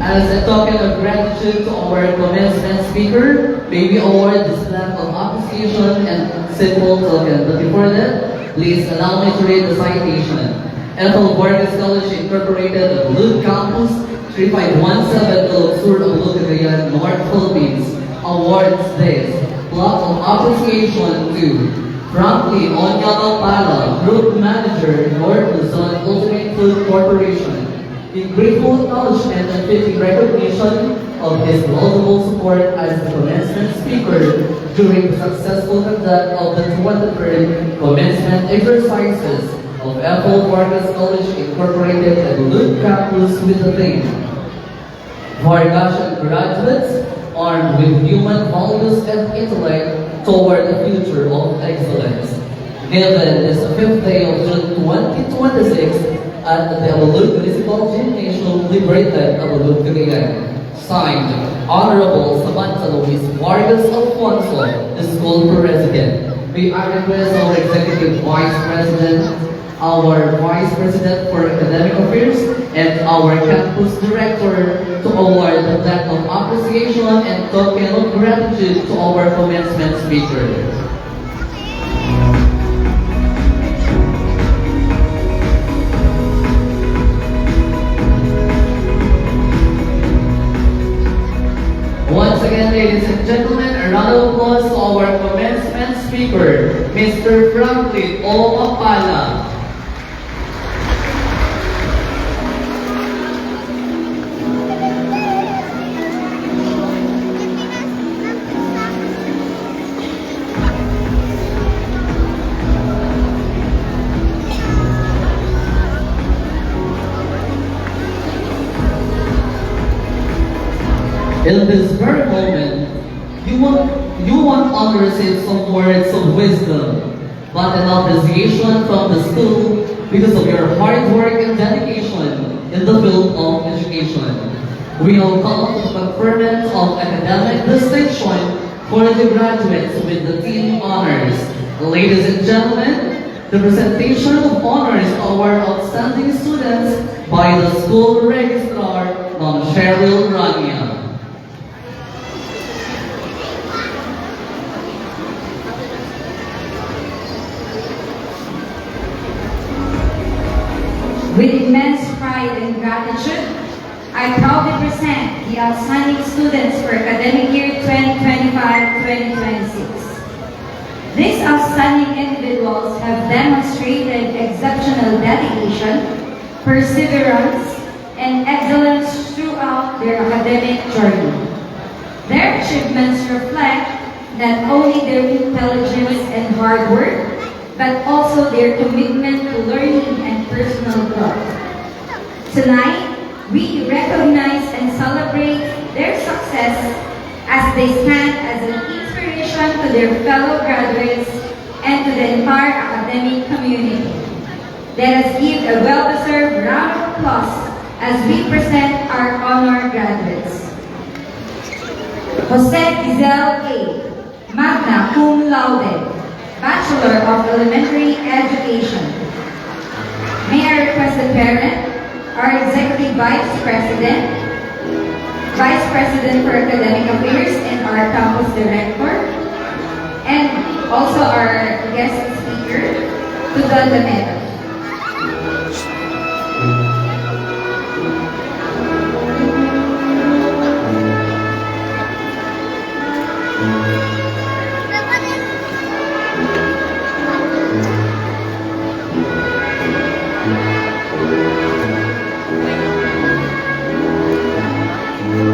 As a token of gratitude to our commencement speaker, may we award this stamp of appreciation and simple token. But before that, please allow me to read the citation. Ethel Vargas College Incorporated of Lug Campus, 3517 Lug Sur of Lug, Cagayan, North Philippines, awards this plaque of appreciation to Franklin Omapala, Group Manager, North Luzon Ultimate Food Corporation, in grateful acknowledgement and fitting recognition of his laudable support as the commencement speaker during the successful conduct of the 23rd commencement exercises of Ethel Vargas College Incorporated at Lug Campus with the theme Vargasian graduates armed with human values and intellect toward the future of excellence. Given this 5th day of June 2026 at the Abalug Municipal Gymnasium Liberated Abalug, Cagayan. Signed, Honorable Samantha Luis Vargas Alfonso, the school president. May I request our Executive Vice President, our Vice President for Academic Affairs, and our Campus Director to award the plaque of appreciation and token of gratitude to our commencement speaker. Once again, ladies and gentlemen, a round of applause to our commencement speaker, Mr. Franklin Omapala. In this very moment, you won't only receive some words of wisdom, but an appreciation from the school because of your hard work and dedication in the field of education. We will come to the conferment of academic distinction for the graduates with the team honors. Ladies and gentlemen, the presentation of honors to our outstanding students by the school registrar, Ma'am Cheryl Rania. I proudly present the outstanding students for academic year 2025-2026. These outstanding individuals have demonstrated exceptional dedication, perseverance, and excellence throughout their academic journey. Their achievements reflect not only their intelligence and hard work, but also their commitment to learning and personal growth. Tonight, we recognize and celebrate their success as they stand as an inspiration to their fellow graduates and to the entire academic community. Let us give a well-deserved round of applause as we present our honored graduates. Jose Giselle A., magna cum laude, Bachelor of Elementary Education. May I request the parent, our Executive Vice President for Academic Affairs, and our Campus Director, and also our guest speaker, to don the medal.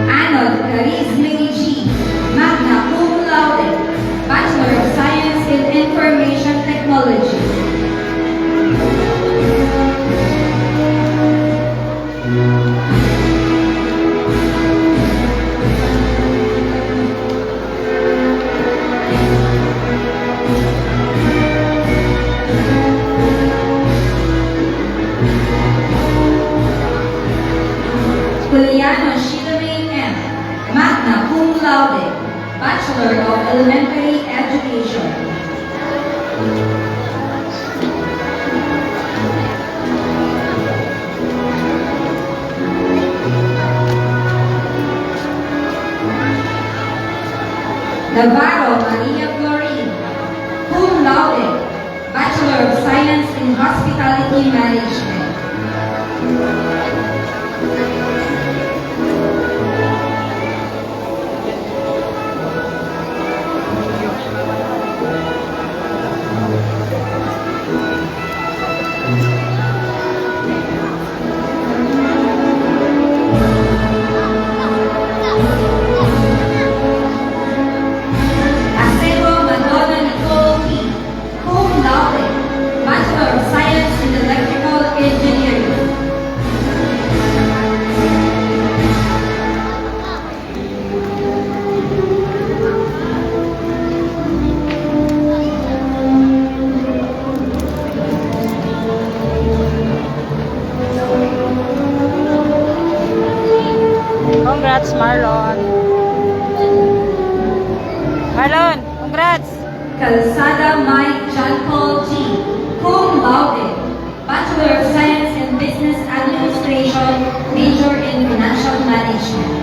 Arnold Carisme G., magna cum laude, Bachelor of Science in Information Technology. Juliano Shidame M., magna cum laude, Bachelor of Elementary Education. Navarro Maria Florin, cum laude, Bachelor of Science in Hospitality Management. Acebo Madonna Nicole P., cum laude, Bachelor of Science in Electrical Engineering. Congrats, Marlon. Marlon, congrats. Calzada Mike John Paul G., cum laude, Bachelor of Science in Business Administration, major in Financial Management.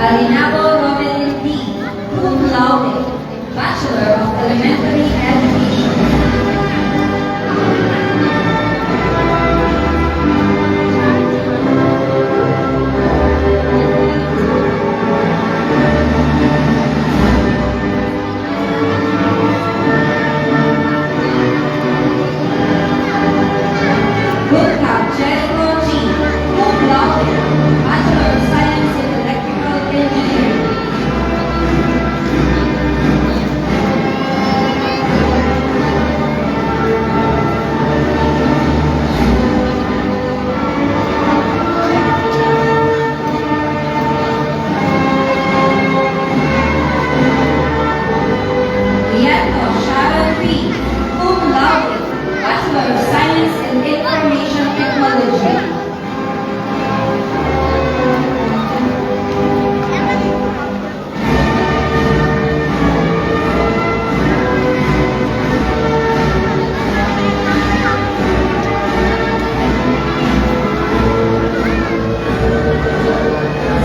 Alinabo Romelin D., cum laude, Bachelor of Elementary Education.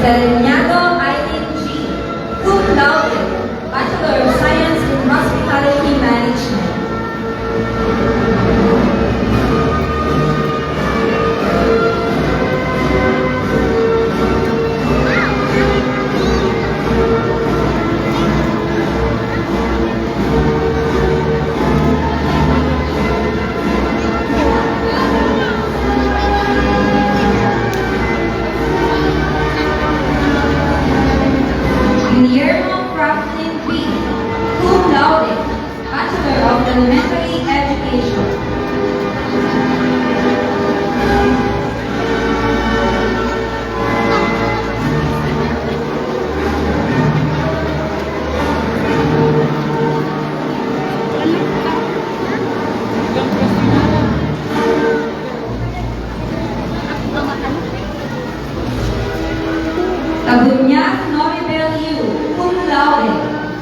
Galeniano Eileen G. Cum laude, Bachelor of Science in Hospitality Management. Guillermo Franklin B. Cum laude, Bachelor of Elementary Education. Tabunya Noribel Yu, cum laude,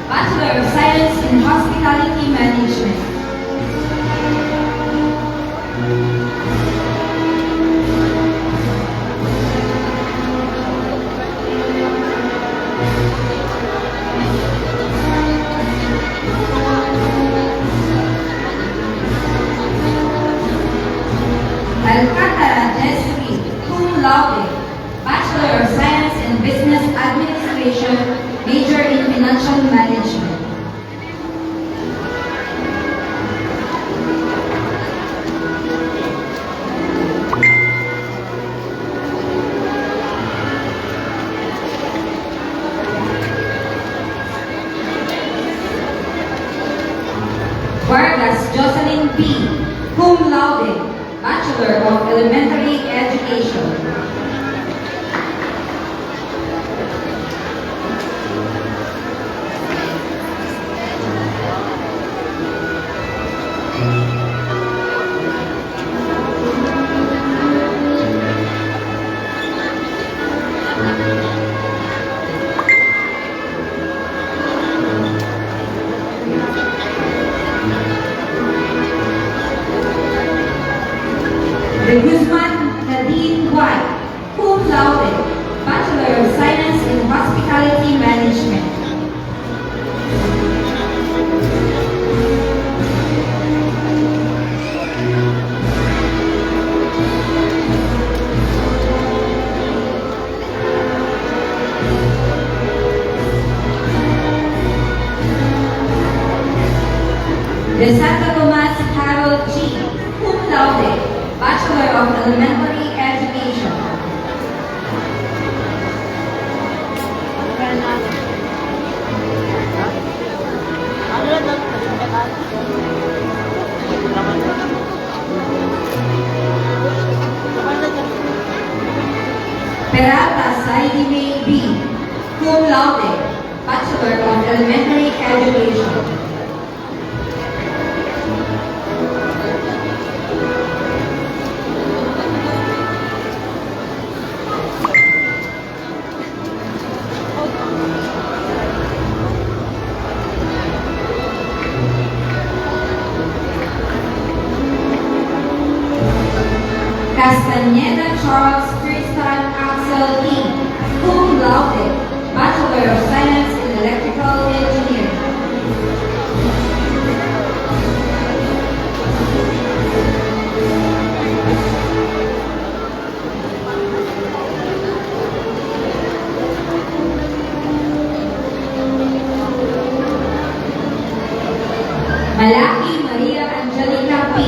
Bachelor of Science in Hospitality Management. Alcantara Jesri, cum laude, Bachelor of Science in Business Administration, major in Financial Management. Vargas Jocelyn B. Cum laude, Bachelor of Elementary Education. De Guzman Nadine White, cum laude, Bachelor of Science in Hospitality Management. De Santa Tomas Harold G. Cum laude, Bachelor of Elementary Education. Peralta Saidi May B. Cum laude, Bachelor of Elementary Education. Castaneda Charles Tristan Axel E. Cum laude, Bachelor of Science in Electrical Engineering. Malaki Maria Angelica P.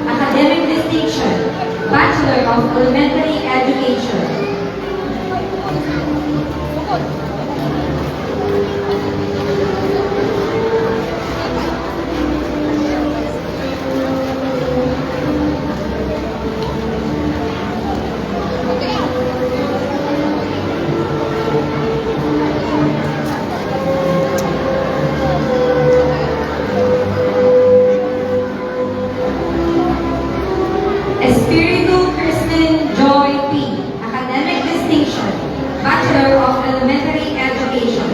Academic Distinction, Bachelor of Elementary Education. Espiritu Kristen Joy P. Academic Distinction, Bachelor of Elementary Education.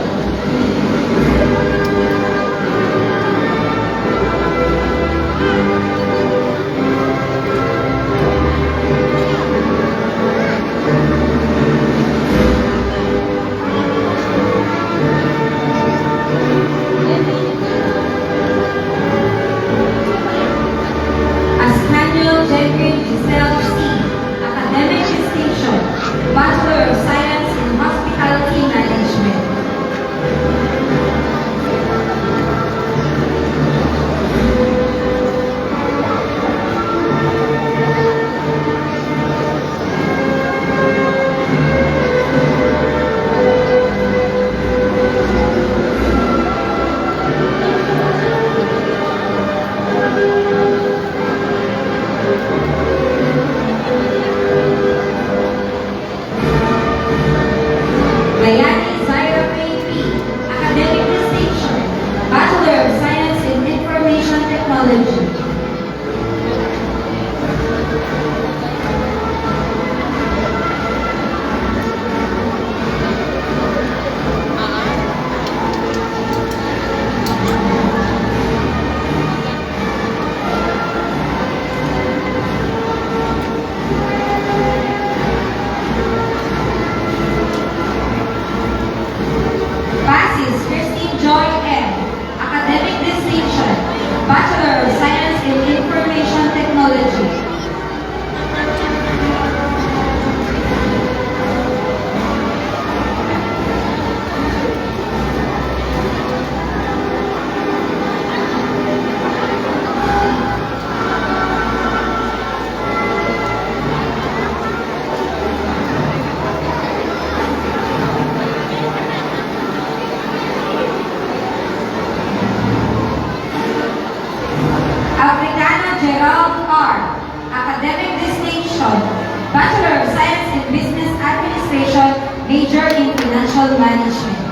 financial management.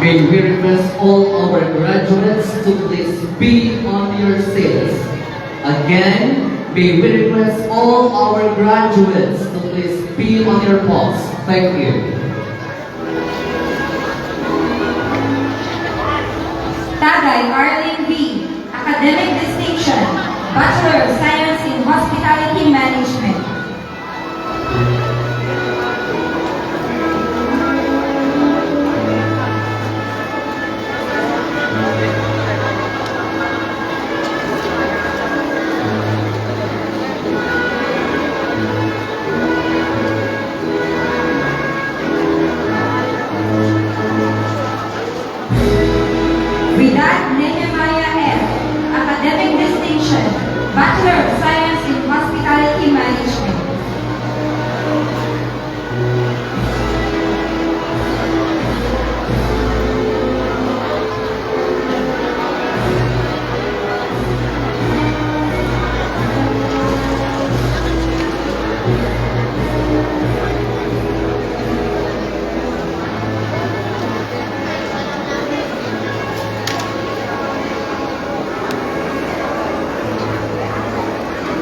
May we request all our graduates to please be on your seats. Again, may we request all our graduates to please be on your posts. Thank you. Tagay Arlene V, Academic